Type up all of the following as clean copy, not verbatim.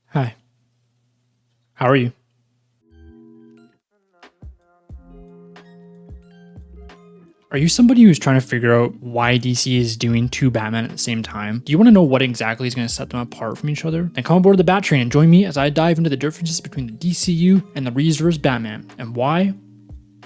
Hi. How are you? Are you somebody who's trying to figure out why DC is doing two Batman at the same time? Do you want to know what exactly is going to set them apart from each other? Then come aboard the Bat Train and join me as I dive into the differences between the DCU and the Reevesverse Batman and why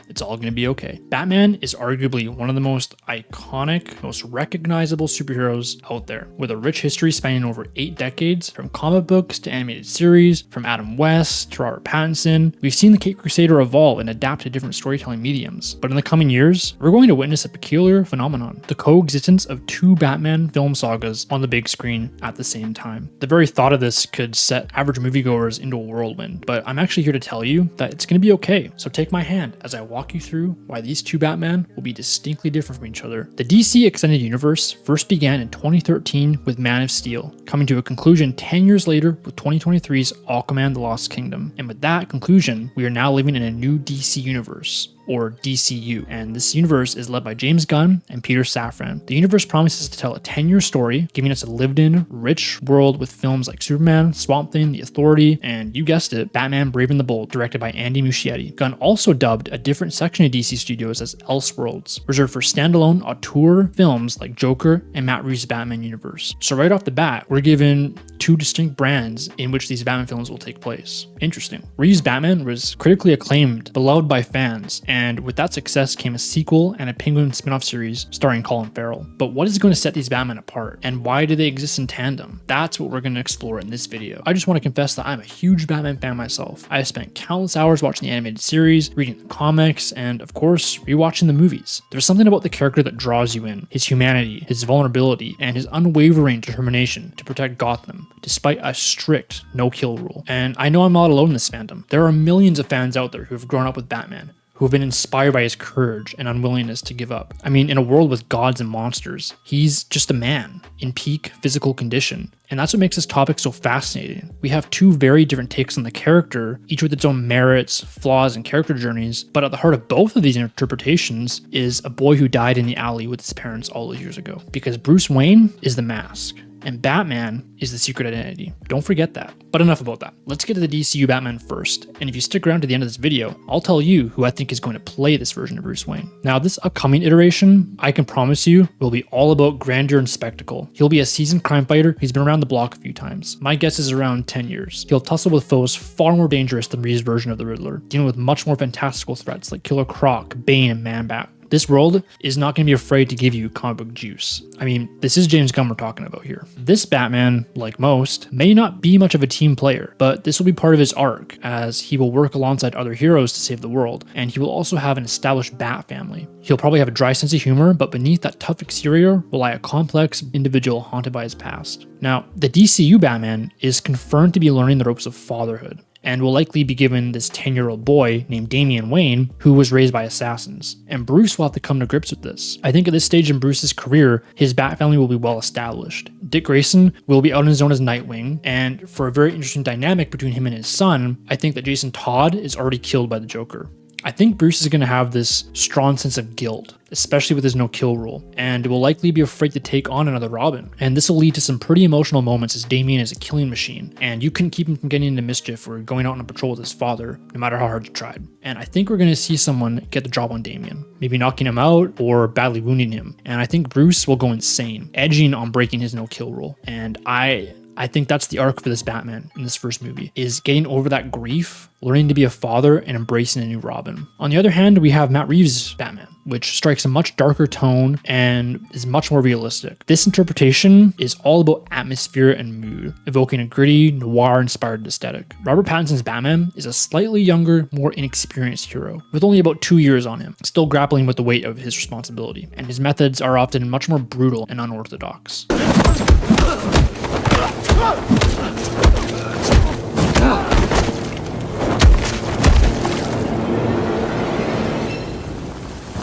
it's all going to be okay. Batman is arguably one of the most iconic, most recognizable superheroes out there, with a rich history spanning over 8 decades, from comic books to animated series, from Adam West to Robert Pattinson. We've seen the Caped Crusader evolve and adapt to different storytelling mediums, but in the coming years, we're going to witness a peculiar phenomenon: the coexistence of two Batman film sagas on the big screen at the same time. The very thought of this could set average moviegoers into a whirlwind, but I'm actually here to tell you that it's going to be okay. So take my hand as I walk you through why these two Batman will be distinctly different from each other. The DC Extended Universe first began in 2013 with Man of Steel, coming to a conclusion 10 years later with 2023's Aquaman: The Lost Kingdom. And with that conclusion, we are now living in a new DC universe, or DCU, and this universe is led by James Gunn and Peter Safran. The universe promises to tell a 10-year story, giving us a lived-in, rich world with films like Superman, Swamp Thing, The Authority, and you guessed it, Batman Brave and the Bold, directed by Andy Muschietti. Gunn also dubbed a different section of DC Studios as Elseworlds, reserved for standalone auteur films like Joker and Matt Reeves' Batman universe. So right off the bat, we're given two distinct brands in which these Batman films will take place. Interesting. Reeves' Batman was critically acclaimed, beloved by fans, and with that success came a sequel and a Penguin spin-off series starring Colin Farrell. But what is going to set these Batman apart, and why do they exist in tandem? That's what we're going to explore in this video. I just want to confess that I'm a huge Batman fan myself. I have spent countless hours watching the animated series, reading the comics, and of course, rewatching the movies. There's something about the character that draws you in: his humanity, his vulnerability, and his unwavering determination to protect Gotham, despite a strict no-kill rule. And I know I'm not alone in this fandom. There are millions of fans out there who have grown up with Batman, who have been inspired by his courage and unwillingness to give up. I mean, in a world with gods and monsters, he's just a man in peak physical condition. And that's what makes this topic so fascinating. We have two very different takes on the character, each with its own merits, flaws, and character journeys, but at the heart of both of these interpretations is a boy who died in the alley with his parents all those years ago. Because Bruce Wayne is the mask, and Batman is the secret identity. Don't forget that. But enough about that. Let's get to the DCU Batman first, and if you stick around to the end of this video, I'll tell you who I think is going to play this version of Bruce Wayne. Now, this upcoming iteration, I can promise you, will be all about grandeur and spectacle. He'll be a seasoned crime fighter who's been around the block a few times. My guess is around 10 years. He'll tussle with foes far more dangerous than Reeves' version of the Riddler, dealing with much more fantastical threats like Killer Croc, Bane, and Man-Bat. This world is not going to be afraid to give you comic book juice. I mean, this is James Gunn we're talking about here. This Batman, like most, may not be much of a team player, but this will be part of his arc, as he will work alongside other heroes to save the world, and he will also have an established Bat family. He'll probably have a dry sense of humor, but beneath that tough exterior will lie a complex individual haunted by his past. Now, the DCU Batman is confirmed to be learning the ropes of fatherhood, and will likely be given this 10-year-old boy named Damian Wayne, who was raised by assassins. And Bruce will have to come to grips with this. I think at this stage in Bruce's career, his Bat family will be well established. Dick Grayson will be out on his own as Nightwing, and for a very interesting dynamic between him and his son, I think that Jason Todd is already killed by the Joker. I think Bruce is going to have this strong sense of guilt, especially with his no-kill rule, and will likely be afraid to take on another Robin. And this will lead to some pretty emotional moments, as Damian is a killing machine, and you couldn't keep him from getting into mischief or going out on a patrol with his father, no matter how hard you tried. And I think we're going to see someone get the job on Damian, maybe knocking him out or badly wounding him. And I think Bruce will go insane, edging on breaking his no-kill rule. And I think that's the arc for this Batman in this first movie, is getting over that grief, learning to be a father, and embracing a new Robin. On the other hand, we have Matt Reeves' Batman, which strikes a much darker tone and is much more realistic. This interpretation is all about atmosphere and mood, evoking a gritty, noir-inspired aesthetic. Robert Pattinson's Batman is a slightly younger, more inexperienced hero, with only about 2 years on him, still grappling with the weight of his responsibility, and his methods are often much more brutal and unorthodox.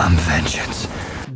I'm vengeance.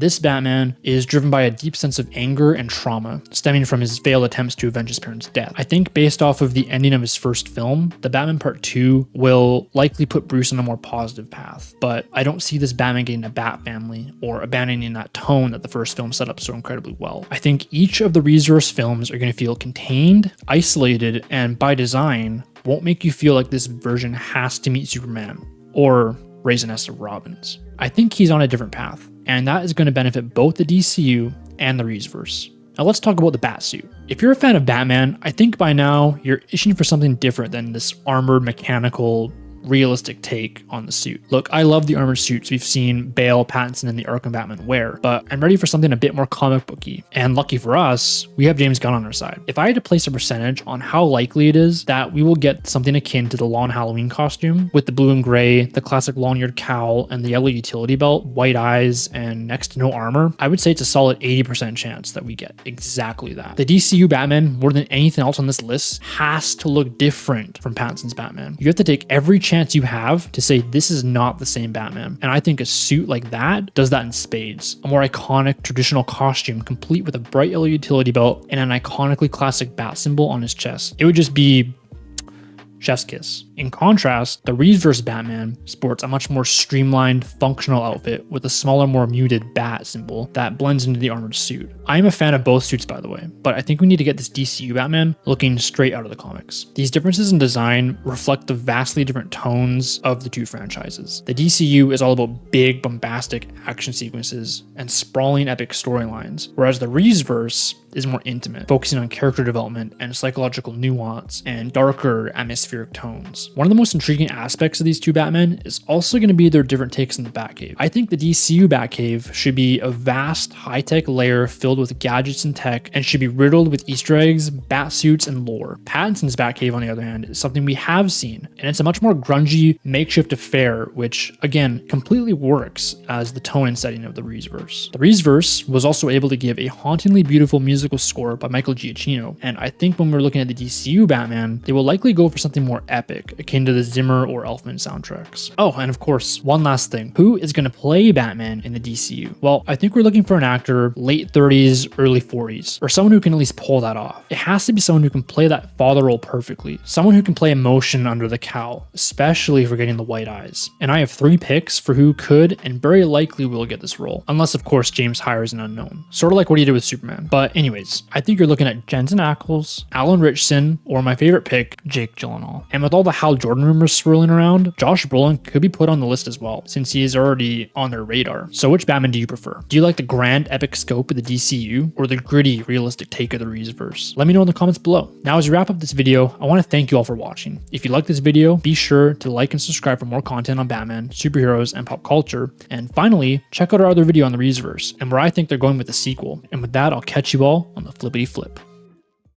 this Batman is driven by a deep sense of anger and trauma stemming from his failed attempts to avenge his parents' death. I think based off of the ending of his first film, the Batman Part 2 will likely put Bruce on a more positive path, but I don't see this Batman getting a Bat family or abandoning that tone that the first film set up so incredibly well. I think each of the Reevesverse films are going to feel contained, isolated, and by design won't make you feel like this version has to meet Superman or raise a nest of Robins. I think he's on a different path, and that is going to benefit both the DCU and the Reevesverse. Now let's talk about the Batsuit. If you're a fan of Batman, I think by now you're itching for something different than this armored, mechanical, realistic take on the suit. Look, I love the armored suits we've seen Bale, Pattinson, and the Arkham Batman wear, but I'm ready for something a bit more comic booky. And lucky for us, we have James Gunn on our side. If I had to place a percentage on how likely it is that we will get something akin to the Lawn Halloween costume with the blue and gray, the classic long-eared cowl, and the yellow utility belt, white eyes, and next to no armor, I would say it's a solid 80% chance that we get exactly that. The DCU Batman, more than anything else on this list, has to look different from Pattinson's Batman. You have to take every chance you have to say this is not the same Batman. And I think a suit like that does that in spades. A more iconic traditional costume complete with a bright yellow utility belt and an iconically classic bat symbol on his chest. It would just be chef's kiss. In contrast, the Reevesverse Batman sports a much more streamlined, functional outfit with a smaller, more muted bat symbol that blends into the armored suit. I am a fan of both suits, by the way, but I think we need to get this DCU Batman looking straight out of the comics. These differences in design reflect the vastly different tones of the two franchises. The DCU is all about big, bombastic action sequences and sprawling epic storylines, whereas the Reevesverse is more intimate, focusing on character development and psychological nuance and darker atmospheric tones. One of the most intriguing aspects of these two Batmen is also going to be their different takes on the Batcave. I think the DCU Batcave should be a vast, high-tech lair filled with gadgets and tech and should be riddled with Easter eggs, Batsuits, and lore. Pattinson's Batcave, on the other hand, is something we have seen, and it's a much more grungy, makeshift affair, which, again, completely works as the tone and setting of the Reevesverse. The Reevesverse was also able to give a hauntingly beautiful musical score by Michael Giacchino, and I think when we're looking at the DCU Batman, they will likely go for something more epic, akin to the Zimmer or Elfman soundtracks. Oh, and of course, one last thing. Who is going to play Batman in the DCU? Well, I think we're looking for an actor late 30s, early 40s, or someone who can at least pull that off. It has to be someone who can play that father role perfectly, someone who can play emotion under the cowl, especially for getting the white eyes. And I have 3 picks for who could and very likely will get this role, unless of course James hires an unknown, sort of like what he did with Superman. But anyways, I think you're looking at Jensen Ackles, Alan Ritchson, or my favorite pick, Jake Gyllenhaal. And with all the Hal Jordan rumors swirling around, Josh Brolin could be put on the list as well, since he is already on their radar. So which Batman do you prefer? Do you like the grand epic scope of the DCU, or the gritty, realistic take of the Reevesverse? Let me know in the comments below. Now, as we wrap up this video, I want to thank you all for watching. If you like this video, be sure to like and subscribe for more content on Batman, superheroes, and pop culture. And finally, check out our other video on the Reevesverse, and where I think they're going with the sequel. And with that, I'll catch you all on the flippity flip.